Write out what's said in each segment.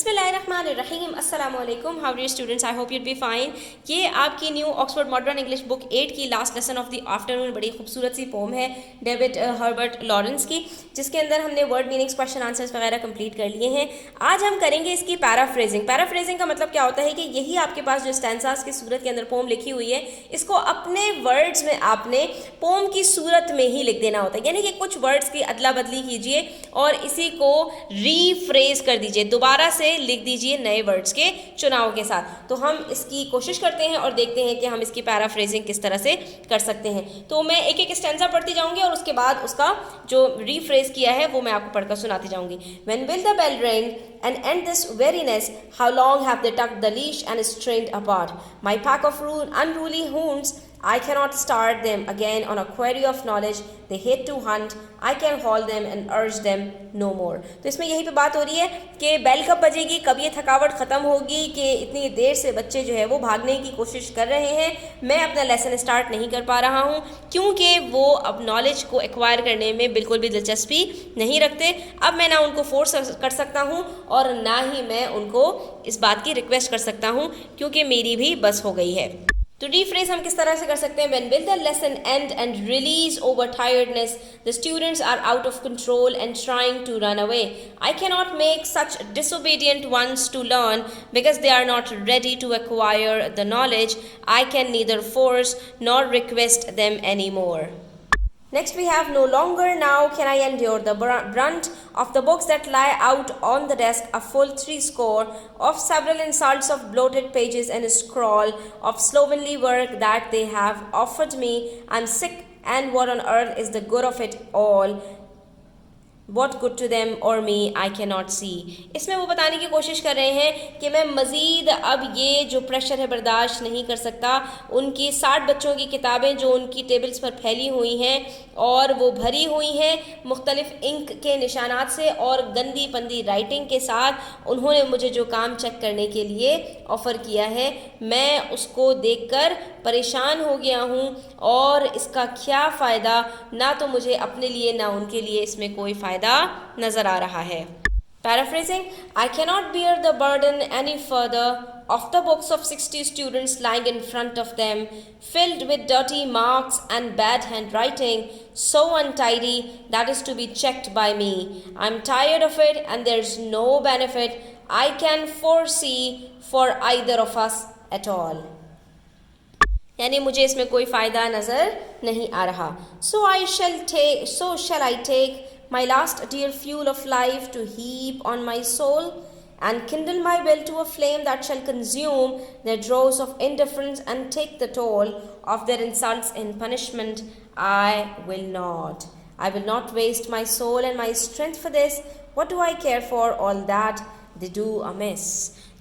बिस्मिल्लाहिर्रहमानिर्रहीम अस्सलामु अलैकुम। How are you students? I hope you'd be fine. ये आपकी new Oxford modern English book 8 की last lesson of the afternoon बड़ी खूबसूरत सी पोम है डेविड हर्बर्ट लॉरेंस की, जिसके अंदर हमने वर्ड मीनिंग्स, क्वेश्चन आंसर्स वगैरह कंप्लीट कर लिए हैं। आज हम करेंगे इसकी पैराफ्रेजिंग। पैराफ्रेजिंग का मतलब क्या होता है कि यही आपके पास जो स्टैंजास की सूरत के अंदर पोम लिखी हुई है, इसको अपने वर्ड्स में आपने पोम की सूरत में ही लिख देना होता है। यानी कि कुछ वर्ड्स की अदला बदली कीजिए और इसी को रीफ्रेज कर दीजिए, दोबारा से लिख दीजिए नए वर्ड्स के चुनाव के साथ। तो हम इसकी कोशिश करते हैं और देखते हैं कि हम इसकी पैराफ्रेजिंग किस तरह से कर सकते हैं। तो मैं एक एक स्टैंजा पढ़ती जाऊंगी और उसके बाद उसका जो रीफ्रेज किया है वो मैं आपको पढ़कर सुनाती जाऊंगी। When will the bell ring and end this weariness? How long have they tucked the leash and strained apart? My pack of unruly hounds, I cannot start them again on a query of knowledge. They hate to hunt. I can haul them and urge them no more. तो इसमें यही पे बात हो रही है कि bell कब बजेगी, कब ये थकावट ख़त्म होगी कि इतनी देर से बच्चे जो है वो भागने की कोशिश कर रहे हैं। मैं अपना लेसन स्टार्ट नहीं कर पा रहा हूँ क्योंकि वो अब नॉलेज को एक्वायर करने में बिल्कुल भी दिलचस्पी नहीं रखते। अब मैं ना उनको फोर्स कर सकता हूँ और ना ही मैं उनको इस बात की रिक्वेस्ट कर सकता हूँ क्योंकि मेरी भी बस हो गई है। तो रीफ्रेज हम किस तरह से कर सकते हैं? When will the lesson end and release over tiredness? The students are out of control and trying to run away. I cannot make such disobedient ones to learn because they are not ready to acquire the knowledge. I can neither force nor request them anymore. Next we have, no longer now can I endure the brunt of the books that lie out on the desk, a full 3 score of several insults of bloated pages and a scrawl of slovenly work that they have offered me. I'm sick, and what on earth is the good of it all? What good to them or me I cannot see. इसमें वो बताने की कोशिश कर रहे हैं कि मैं मज़ीद अब ये जो प्रेशर है बर्दाश्त नहीं कर सकता। उनकी 60 बच्चों की किताबें जो उनकी टेबल्स पर फैली हुई हैं और वो भरी हुई हैं मुख्तलिफ इंक के निशानात से और गंदी पंदी राइटिंग के साथ। उन्होंने मुझे जो काम चेक करने के लिए ऑफ़र किया है, मैं उसको देखकर परेशान हो गया हूँ और इसका क्या फ़ायदा, ना तो मुझे अपने लिए ना उनके लिए इसमें कोई फ़ायदा नज़र आ रहा है। Paraphrasing, I cannot bear the burden any further of the books of 60 students lying in front of them, filled with dirty marks and bad handwriting, so untidy that is to be checked by me. I'm tired of it and there's no benefit I can foresee for either of us at all. यानी मुझे इसमें कोई फ़ायदा नज़र नहीं आ रहा। So shall I take my last dear fuel of life to heap on my soul and kindle my will to a flame that shall consume their droves of indifference and take the toll of their insults in punishment. I will not waste my soul and my strength for this. What do I care for all that they do amiss?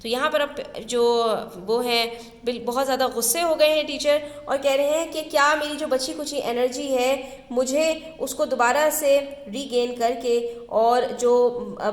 तो यहाँ पर अब जो वो हैं बहुत ज़्यादा गुस्से हो गए हैं टीचर और कह रहे हैं कि क्या मेरी जो बची कुची एनर्जी है मुझे उसको दोबारा से रीगेन करके और जो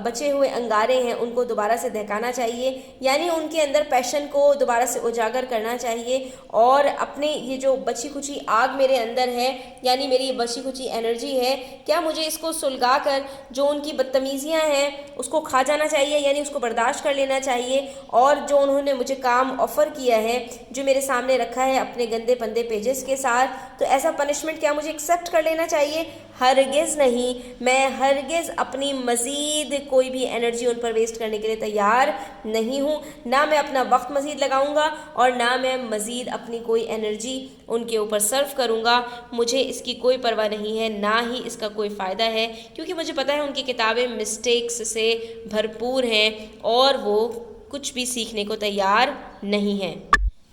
बचे हुए अंगारे हैं उनको दोबारा से दहकाना चाहिए, यानी उनके अंदर पैशन को दोबारा से उजागर करना चाहिए और अपने ये जो बची कुची आग मेरे अंदर है यानी मेरी बची कुची एनर्जी है, क्या मुझे इसको सुलगा कर जो उनकी बदतमीज़ियाँ हैं उसको खा जाना चाहिए, यानी उसको बर्दाश्त कर लेना चाहिए। और जो उन्होंने मुझे काम ऑफ़र किया है जो मेरे सामने रखा है अपने गंदे पंदे पेजेस के साथ, तो ऐसा पनिशमेंट क्या मुझे एक्सेप्ट कर लेना चाहिए? हरगिज़ नहीं। मैं हरगिज़ अपनी मज़ीद कोई भी एनर्जी उन पर वेस्ट करने के लिए तैयार नहीं हूँ। ना मैं अपना वक्त मज़ीद लगाऊंगा और ना मैं मज़ीद अपनी कोई एनर्जी उनके ऊपर सर्व करूँगा। मुझे इसकी कोई परवाह नहीं है, ना ही इसका कोई फ़ायदा है, क्योंकि मुझे पता है उनकी किताबें मिस्टेक्स से भरपूर हैं और वो कुछ भी सीखने को तैयार नहीं है।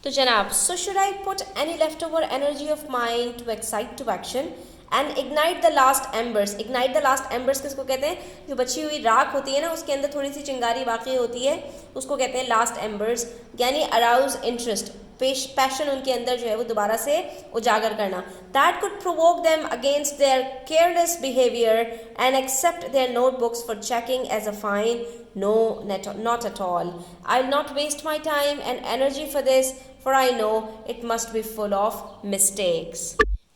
तो जनाब, so should I put any leftover energy of mine to excite to action and ignite the last embers? Ignite the last embers किसको कहते हैं? जो बची हुई राख होती है ना उसके अंदर थोड़ी सी चिंगारी बाकी होती है उसको कहते हैं लास्ट एम्बर्स, यानी अराउज इंटरेस्ट, पैशन उनके अंदर जो है वो दोबारा से उजागर करना। That could provoke them against their careless behavior and accept their notebooks for checking as a fine. No, not at all. I'll not waste my time and energy for this, for I know it must be full of mistakes.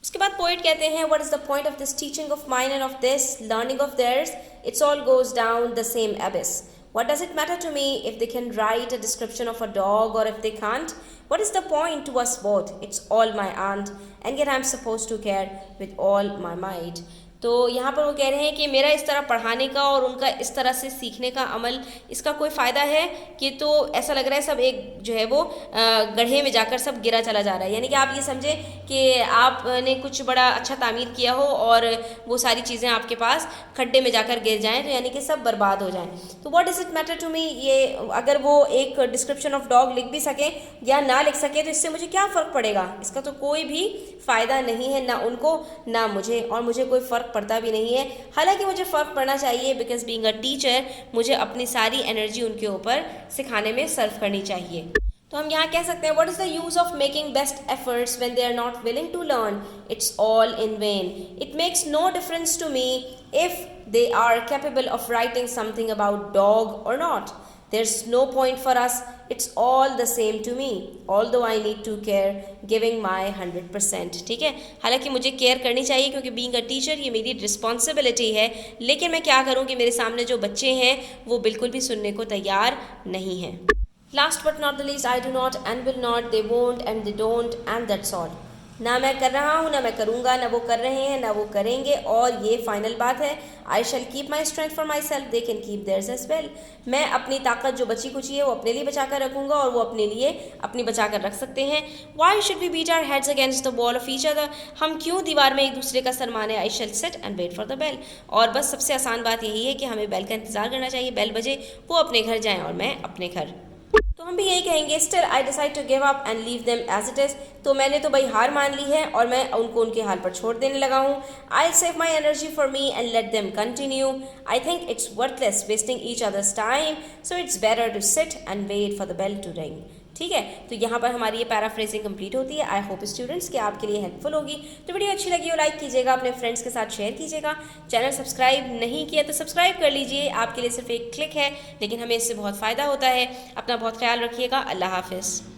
उसके बाद poet कहते हैं, what is the point of this teaching of mine and of this learning of theirs? It's all goes down the same abyss. What does it matter to me if they can write a description of a dog or if they can't? What is the point to us both? It's all my aunt, and yet I'm supposed to care with all my might. तो यहाँ पर वो कह रहे हैं कि मेरा इस तरह पढ़ाने का और उनका इस तरह से सीखने का अमल, इसका कोई फ़ायदा है कि तो ऐसा लग रहा है सब एक जो है वो गड्ढे में जाकर सब गिरा चला जा रहा है। यानी कि आप ये समझें कि आपने कुछ बड़ा अच्छा तामीर किया हो और वो सारी चीज़ें आपके पास खड्डे में जाकर गिर जाएँ, तो यानी कि सब बर्बाद हो जाएँ। तो what does it matter to me, ये अगर वो एक डिस्क्रिप्शन ऑफ डॉग लिख भी सकें या ना लिख सकें तो इससे मुझे क्या फ़र्क पड़ेगा, इसका तो कोई भी फ़ायदा नहीं है, ना उनको ना मुझे, और मुझे कोई फ़र्क पड़ता भी नहीं है। हालांकि मुझे फ़र्क पड़ना चाहिए, बिकॉज बीइंग अ टीचर मुझे अपनी सारी एनर्जी उनके ऊपर सिखाने में सर्व करनी चाहिए। तो हम यहाँ कह सकते हैं, what is the use of making best efforts when they are not willing to learn, it's all in vain, it makes no difference to me if they are capable of writing something about dog और not, there's no point for us, it's all the same to me, although I need to care, giving my 100%। ठीक है, हालांकि मुझे care करनी चाहिए क्योंकि being a teacher ये मेरी रिस्पॉन्सिबिलिटी है, लेकिन मैं क्या करूँ कि मेरे सामने जो बच्चे हैं वो बिल्कुल भी सुनने को तैयार नहीं हैं। Last but not the least, I do not and will not, they won't and they don't and that's all. ना मैं कर रहा हूँ, ना मैं करूँगा, ना वो कर रहे हैं, ना वो करेंगे, और ये फाइनल बात है, I shall keep my strength for myself, they can keep theirs as well. मैं अपनी ताकत जो बची कुची है वो अपने लिए बचा कर रखूँगा और वो अपने लिए अपनी बचा कर रख सकते हैं। Why should we beat our heads against the wall of each other, हम क्यों दीवार में एक दूसरे का सर माने। I shall sit and wait for the bell, और बस सबसे आसान बात यही है कि हमें बेल का इंतजार करना चाहिए, बेल बजे, वो अपने घर जाएँ और मैं अपने घर। तो हम भी यही कहेंगे, still I decide to give up and leave them as it is, तो मैंने तो भाई हार मान ली है और मैं उनको उनके हाल पर छोड़ देने लगा हूँ। I save my energy for me and let them continue, I think it's worthless wasting each others time, so it's better to sit and wait for the bell to ring. ठीक है, तो यहाँ पर हमारी ये पैराफ्रेजिंग कंप्लीट होती है। I hope students कि आपके लिए हेल्पफुल होगी। तो वीडियो अच्छी लगी हो लाइक कीजिएगा, अपने फ्रेंड्स के साथ शेयर कीजिएगा। चैनल सब्सक्राइब नहीं किया तो सब्सक्राइब कर लीजिए, आपके लिए सिर्फ एक क्लिक है, लेकिन हमें इससे बहुत फ़ायदा होता है। अपना बहुत ख्याल रखिएगा। अल्लाह हाफिज़।